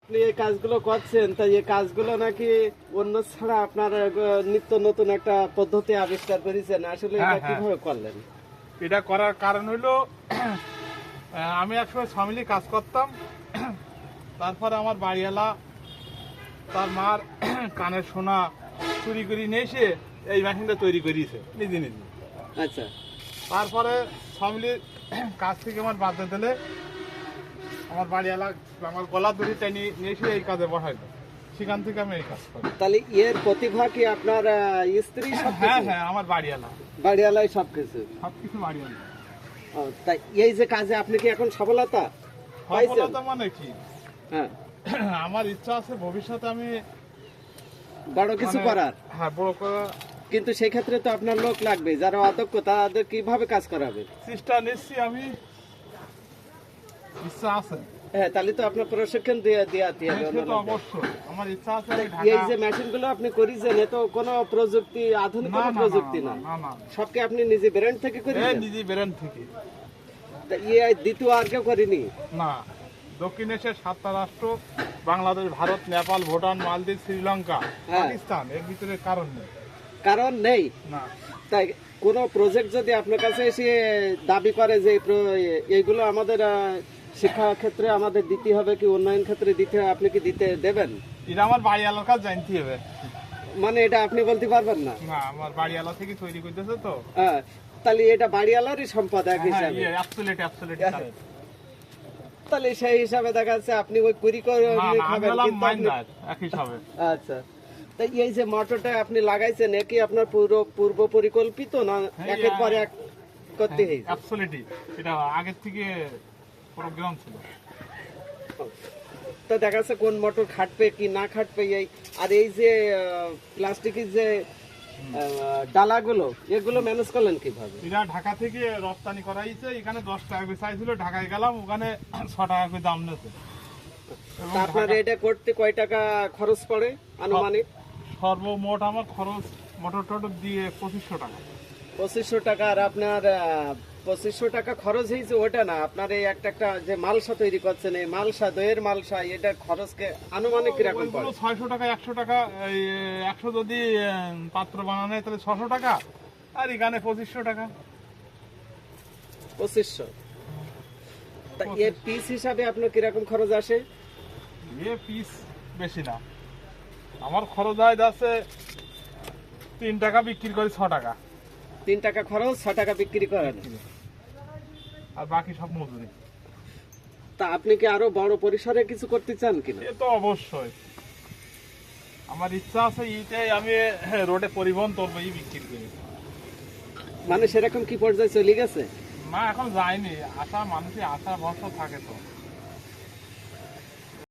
আপনি এই কাজগুলো করছেন, তাই এই কাজগুলো নাকি অন্য ছাড়া আপনার নিত্য নতুন একটা পদ্ধতি আবিষ্কার করেছেন, আসলে হ্যাঁ, এটা হ্যাঁ। কিভাবে করলেন? এটা করার কারণ হলো আমি একসময় ফ্যামিলি কাজ করতাম। তারপরে আমার বাড়িওয়ালা তার মার কানের সোনা চুরি করে নিয়ে এসে এই মেশিনটা তৈরি করিয়েছে নিজে নিজে। আচ্ছা, তারপরে ফ্যামিলির কাজ থেকে আমার বাদ দিলে আমার বাড়িওয়ালা আমার গলা দড়ি টানি নিয়ে এসে এই কাজে বসাইলো। সেখান থেকে আমি এই কাজ করি। তাহলে এর প্রতিভা কি আপনার স্ত্রী সব? হ্যাঁ হ্যাঁ, আমার বাড়িওয়ালা বাড়িওয়ালাই সবকিছু? সবকিছু বাড়িওয়ালা। ও, তাই এই যে কাজে আপনি কি এখন সফলতা পাইছেন? সফলতা মানে কি, হ্যাঁ, আমার ইচ্ছা আছে ভবিষ্যতে আমি বড় কিছু মানে- করার, হ্যাঁ বড় করা কিন্তু সেই ক্ষেত্রে তো আপনার লোক লাগবে যারা অদক্ষ, তাদের কিভাবে কাজ করাবে? চেষ্টা নিচ্ছি আমি, ইচ্ছা আছে। হ্যাঁ, তাহলে তো আপনার প্রশিক্ষণ দিয়ে দিয়ে দিয়ে হ্যাঁ, সে তো অবশ্যই আমার ইচ্ছা আছে। আমি এই ঢাকা- যে মেশিনগুলো আপনি করেছেন, এ তো কোনো প্রযুক্তি, আধুনিক না, কোনো না, প্রযুক্তি না, না, না, না। সবকে আপনি নিজে ব্র্যান্ড থেকে করেছেন? নিজে বেরেন থেকে দ্বিতীয় আর কেউ করেনি? না। দক্ষিণ এশিয়ার 7টা রাষ্ট্র, বাংলাদেশ, ভারত, নেপাল, ভুটান, মালদ্বীপ, শ্রীলঙ্কা, হ্যাঁ। পাকিস্তান, এর ভিতরে কারণ নেই। কারণ নেই। না, তাই কোনো প্রজেক্ট যদি আপনার কাছে এসে দাবি করে যে এইগুলো আমাদের শিক্ষা ক্ষেত্রে আমাদের দিতে হবে, কি উন্নয়ন ক্ষেত্রে দিতে হবে, আপনি কি দিতে দেবেন? এটা আমার বাড়িওয়ালার কাছে জানতে হবে। মানে এটা আপনি বলতে পারবেন না? না, আমার বাড়িওয়ালা থেকে তৈরি করতেছে তো। হ্যাঁ, তাহলে এটা বাড়িওয়ালারই সম্পদ এক হ্যাঁ, হিসাবে। অ্যাবসলিউট। তাহলে সেই হিসাবে দেখা যাচ্ছে আপনি ওই কুড়ি করে না, না, আমি খাবেন, হলাম কিন্তু আপনি- মাইন্ডার এক হিসাবে। আচ্ছা, তাই এই যে মোটরটা আপনি লাগাইছেন, এ কি আপনার পূর্ব পরিকল্পিত না হ্যাঁ, একের পর এক করতে হয়েছে? অ্যাবসলিউটলি, এটা আগের থেকে প্রোগ্রাম ছিল। তো দেখা যাচ্ছে কোন মোটর খাটবে কি না খাটবে, এই আর এই যে প্লাস্টিকের যে ডালাগুলো, এগুলো ম্যানেজ করলেন কিভাবে? এটা ঢাকা থেকে রপ্তানি করা হয়েছে। এখানে 10 টাকা করে চাইছিল, ঢাকায় গেলাম, ওখানে 6 টাকা করে দাম নিয়েছে। এবং তা আপনার এটা করতে কয় টাকা খরচ পড়ে আনুমানিক? সর্বমোট আমার খরচ মোটর টোটর দিয়ে 2500 টাকা। 2500 টাকা। আর আপনার 2500 টাকা খরচ হয়েছে ওটা না, আপনার এই একটা একটা যে মালসা তৈরি করছেন, এই মালসা, দইয়ের মালসা, এটা খরচকে আনুমানিক কিরকম পড়ে? ওইগুলো 600 টাকা, 100 টাকা। এই 100 যদি পাত্র বানানো হয় তাহলে 600 টাকা, আর এখানে 2500 টাকা। 2500। তা এর পিস হিসাবে আপনার কিরকম খরচ আসে? এ পিস বেশি না, আমার খরচ হয় যাচ্ছে 3 টাকা, বিক্রি করি 6 টাকা, 3 টাকা খরচ, 6 টাকা বিক্রি করেন। আর বাকি সব মজুরি। তা আপনি কি আরো বড় পরিসরে কিছু করতে চান কিনা? এ তো অবশ্যই আমার ইচ্ছা আছে, এইটাই আমি রোডে পরিবহন করবো, এই বিক্রি করি। মানে সেরকম কি পর্যায়ে চলে গেছে? না, এখন যায়নি, আশা মানুষের আশা ভরসা থাকে তো।